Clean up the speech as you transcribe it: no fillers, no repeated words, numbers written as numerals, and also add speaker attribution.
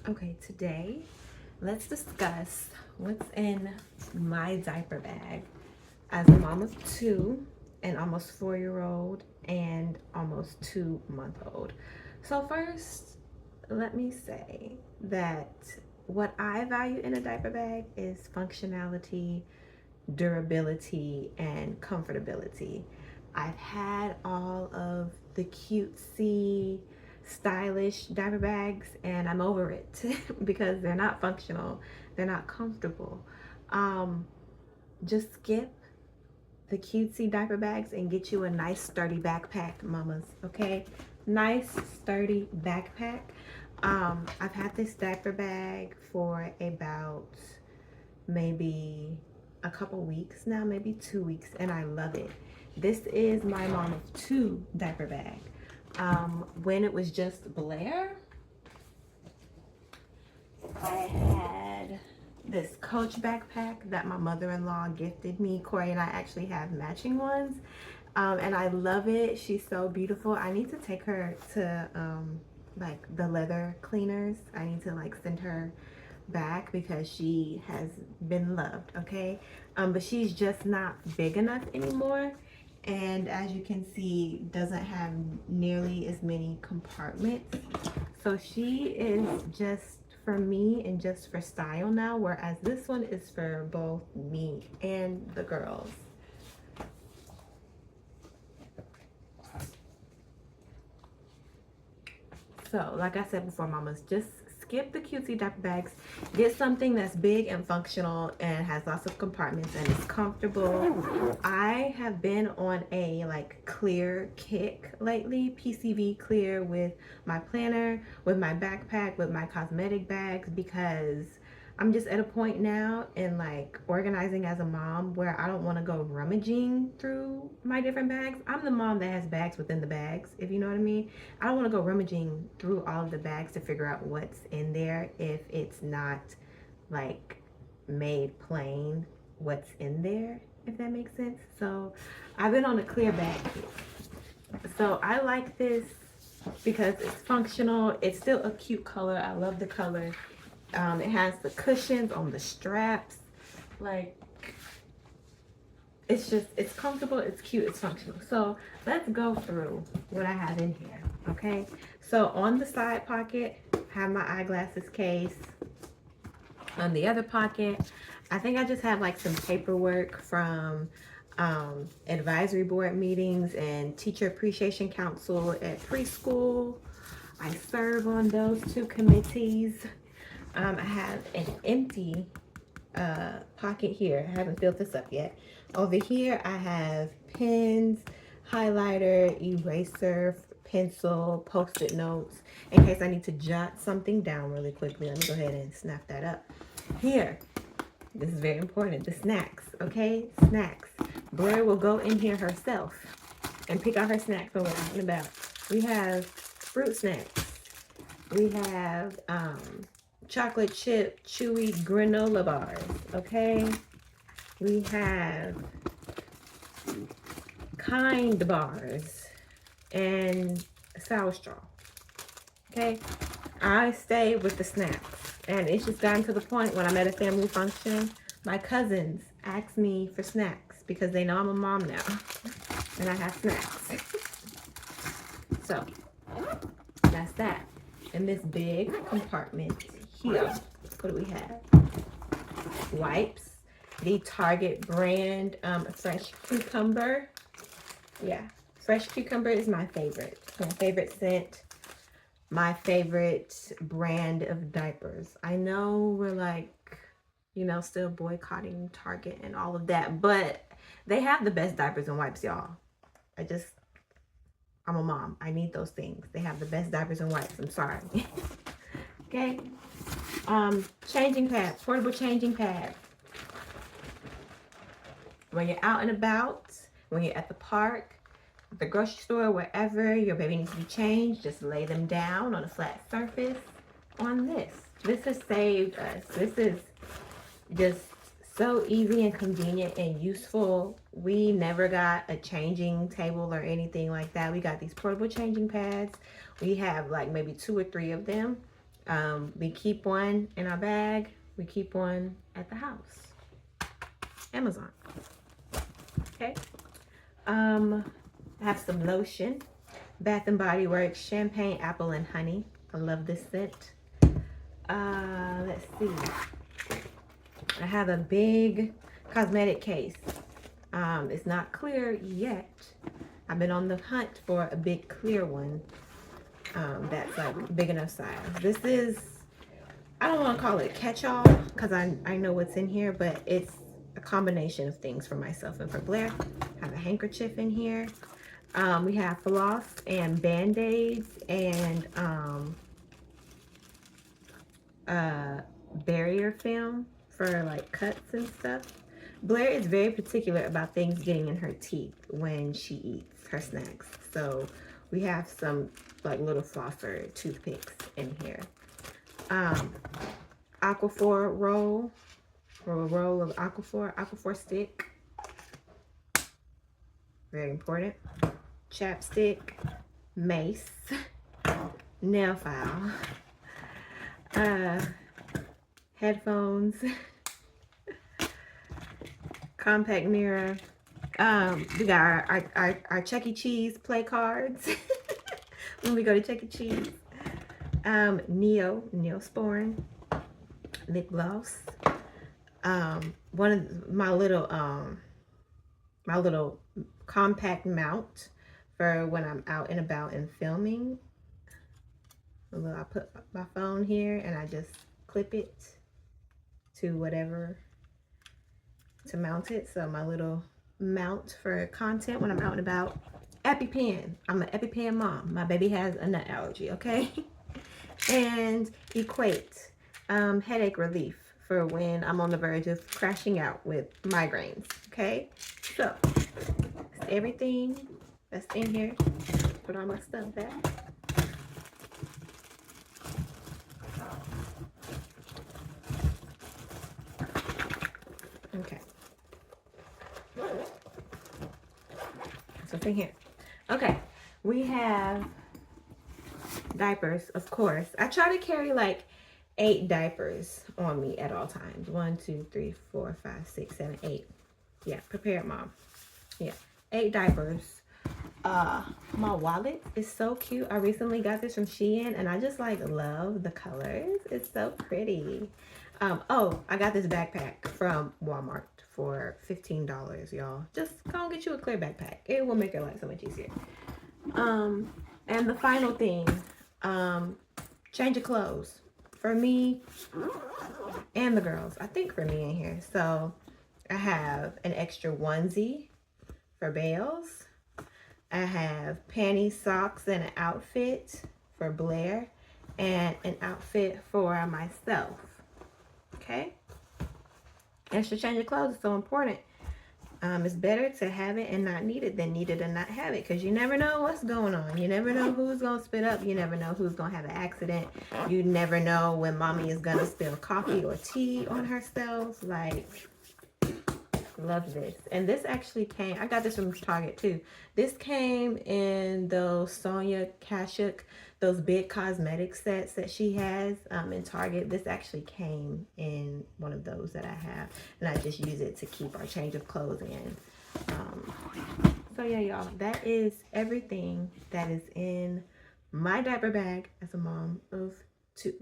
Speaker 1: Okay, today let's discuss what's in my diaper bag as a mom of two, an almost 4 year old, and almost 2 month old. So, first, let me say that what I value in a diaper bag is functionality, durability, and comfortability. I've had all of the cutesy, stylish diaper bags, and I'm over it because they're not functional, they're not comfortable. Um, just skip the cutesy diaper bags and get you a nice, sturdy backpack, mamas, okay? Nice, sturdy backpack. I've had this diaper bag for about maybe a couple weeks now, maybe 2 weeks, and I love it. This is my mom of two diaper bag. When it was just Blair, I had this Coach backpack that my mother-in-law gifted me. Corey and I actually have matching ones, and I love it. She's so beautiful. I need to take her to like the leather cleaners. I need to like send her back because she has been loved, okay? But she's just not big enough anymore, and as you can see, doesn't have nearly as many compartments. So she is just for me and just for style now, whereas this one is for both me and the girls. So, like I said before, mamas, just skip the cutesy diaper bags. Get something that's big and functional and has lots of compartments and is comfortable. I have been on a like clear kick lately, PCV clear, with my planner, with my backpack, with my cosmetic bags, because I'm just at a point now in like organizing as a mom where I don't want to go rummaging through my different bags. I'm the mom that has bags within the bags, if you know what I mean. I don't want to go rummaging through all of the bags to figure out what's in there if it's not like made plain what's in there, if that makes sense. So I've been on a clear bag kit. So I like this because it's functional. It's still a cute color. I love the color. It has the cushions on the straps. Like, it's comfortable, it's cute, it's functional. So let's go through what I have in here, okay? So on the side pocket, I have my eyeglasses case. On the other pocket, I think I just have like some paperwork from advisory board meetings and teacher appreciation council at preschool. I serve on those two committees. I have an empty pocket here. I haven't filled this up yet. Over here, I have pens, highlighter, eraser, pencil, post-it notes, in case I need to jot something down really quickly. Let me go ahead and snap that up. Here, this is very important, the snacks, okay? Snacks. Blair will go in here herself and pick out her snacks when we're out and about. We have fruit snacks. We have chocolate chip chewy granola bars, okay? We have Kind bars and sour straw, okay? I stay with the snacks, and it's just gotten to the point when I'm at a family function, my cousins ask me for snacks because they know I'm a mom now and I have snacks. So that's that. In this big compartment here, what do we have? Wipes, the Target brand fresh cucumber. Yeah, fresh cucumber is my favorite. My favorite scent, my favorite brand of diapers. I know we're like, still boycotting Target and all of that, but they have the best diapers and wipes, y'all. I'm a mom. I need those things. They have the best diapers and wipes. I'm sorry. Okay. Changing pad, portable changing pad. When you're out and about, when you're at the park, the grocery store, wherever your baby needs to be changed, just lay them down on a flat surface on this. This has saved us. This is just so easy and convenient and useful. We never got a changing table or anything like that. We got these portable changing pads. We have like maybe 2 or 3 of them. We keep one in our bag. We keep one at the house. Amazon. Okay. I have some lotion. Bath and Body Works Champagne Apple and Honey. I love this scent. Let's see. I have a big cosmetic case. It's not clear yet. I've been on the hunt for a big clear one that's like big enough size. This is, I don't want to call it catch-all because I know what's in here, but it's a combination of things for myself and for Blair. I have a handkerchief in here. We have floss and band-aids and barrier film for like cuts and stuff. Blair is very particular about things getting in her teeth when she eats her snacks. So we have some like little flosser toothpicks in here. Aquaphor roll, or a roll of Aquaphor stick. Very important. Chapstick, mace, nail file, headphones, compact mirror. We got our Chuck E. Cheese play cards when we go to Chuck E. Cheese. Neosporin lip gloss. One of my little compact mount for when I'm out and about and filming. I put my phone here and I just clip it to whatever to mount it. So my little mount for content when I'm out and about. EpiPen. I'm an EpiPen mom. My baby has a nut allergy, okay? And Equate, headache relief for when I'm on the verge of crashing out with migraines, okay? So, that's everything that's in here. Put all my stuff back. Okay. Something here. Okay, we have diapers, of course. I try to carry like 8 diapers on me at all times. 1, 2, 3, 4, 5, 6, 7, 8. Yeah, prepared mom. Yeah, 8 diapers. My wallet is so cute. I recently got this from Shein and I just like love the colors. It's so pretty. Oh, I got this backpack from Walmart for $15, y'all. Just go and get you a clear backpack. It will make your life so much easier. And the final thing, change of clothes for me and the girls. I think for me in here. So I have an extra onesie for Bales. I have panties, socks, and an outfit for Blair, and an outfit for myself. Okay? Extra change of clothes is so important. It's better to have it and not need it than need it and not have it, because you never know what's going on. You never know who's going to spit up. You never know who's going to have an accident. You never know when mommy is going to spill coffee or tea on herself. Like, love this. And this actually came, I got this from Target too. This came in those Sonia Kashuk, those big cosmetic sets that she has in Target. This actually came in one of those that I have, and I just use it to keep our change of clothes in. So yeah, y'all, that is everything that is in my diaper bag as a mom of 2.